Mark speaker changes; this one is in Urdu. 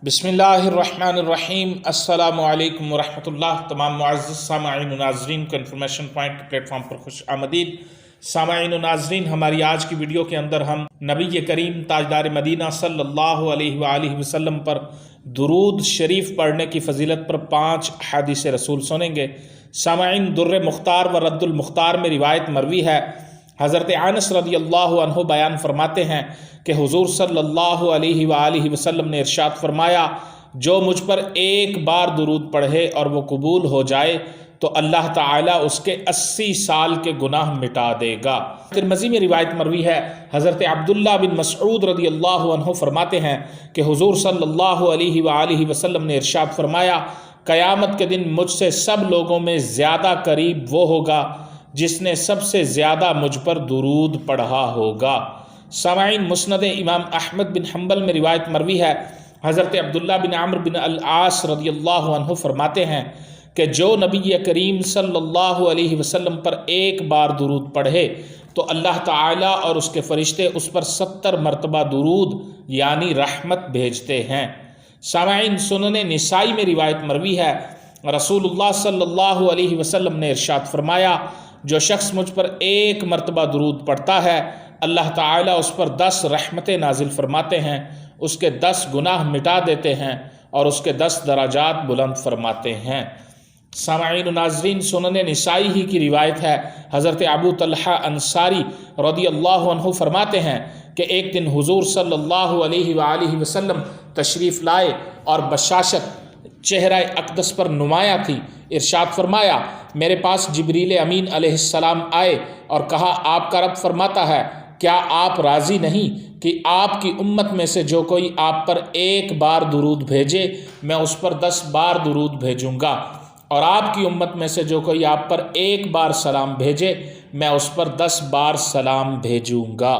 Speaker 1: بسم اللہ الرحمن الرحیم۔ السلام علیکم ورحمۃ اللہ۔ تمام معزز سامعین و ناظرین کو انفارمیشن پوائنٹ کے پلیٹ فارم پر خوش آمدید۔ سامعین و ناظرین، ہماری آج کی ویڈیو کے اندر ہم نبی کریم تاجدار مدینہ صلی اللہ علیہ وآلہ وسلم پر درود شریف پڑھنے کی فضیلت پر 5 احادیث رسول سنیں گے۔ سامعین، در مختار و رد المختار میں روایت مروی ہے، حضرت انس رضی اللہ عنہ بیان فرماتے ہیں کہ حضور صلی اللہ علیہ وآلہ وسلم نے ارشاد فرمایا، جو مجھ پر ایک بار درود پڑھے اور وہ قبول ہو جائے تو اللہ تعالیٰ اس کے 80 سال کے گناہ مٹا دے گا۔ ترمذی میں روایت مروی ہے، حضرت عبداللہ بن مسعود رضی اللہ عنہ فرماتے ہیں کہ حضور صلی اللہ علیہ وآلہ وسلم نے ارشاد فرمایا، قیامت کے دن مجھ سے سب لوگوں میں زیادہ قریب وہ ہوگا جس نے سب سے زیادہ مجھ پر درود پڑھا ہوگا۔ سامعین، مسند امام احمد بن حنبل میں روایت مروی ہے، حضرت عبداللہ بن عمرو بن العاص رضی اللہ عنہ فرماتے ہیں کہ جو نبی کریم صلی اللہ علیہ وسلم پر ایک بار درود پڑھے تو اللہ تعالیٰ اور اس کے فرشتے اس پر 70 مرتبہ درود یعنی رحمت بھیجتے ہیں۔ سامعین، سنن نسائی میں روایت مروی ہے، رسول اللہ صلی اللہ علیہ وسلم نے ارشاد فرمایا، جو شخص مجھ پر ایک مرتبہ درود پڑھتا ہے اللہ تعالیٰ اس پر 10 رحمتیں نازل فرماتے ہیں، اس کے 10 گناہ مٹا دیتے ہیں اور اس کے 10 درجات بلند فرماتے ہیں۔ سامعین و ناظرین، سنن نسائی ہی کی روایت ہے، حضرت ابو طلحہ انصاری رضی اللہ عنہ فرماتے ہیں کہ ایک دن حضور صلی اللہ علیہ وآلہ وسلم تشریف لائے اور بشاشت چہرہ اقدس پر نمایاں تھی۔ ارشاد فرمایا، میرے پاس جبریل امین علیہ السلام آئے اور کہا، آپ کا رب فرماتا ہے، کیا آپ راضی نہیں کہ آپ کی امت میں سے جو کوئی آپ پر ایک بار درود بھیجے میں اس پر 10 بار درود بھیجوں گا، اور آپ کی امت میں سے جو کوئی آپ پر ایک بار سلام بھیجے میں اس پر 10 بار سلام بھیجوں گا۔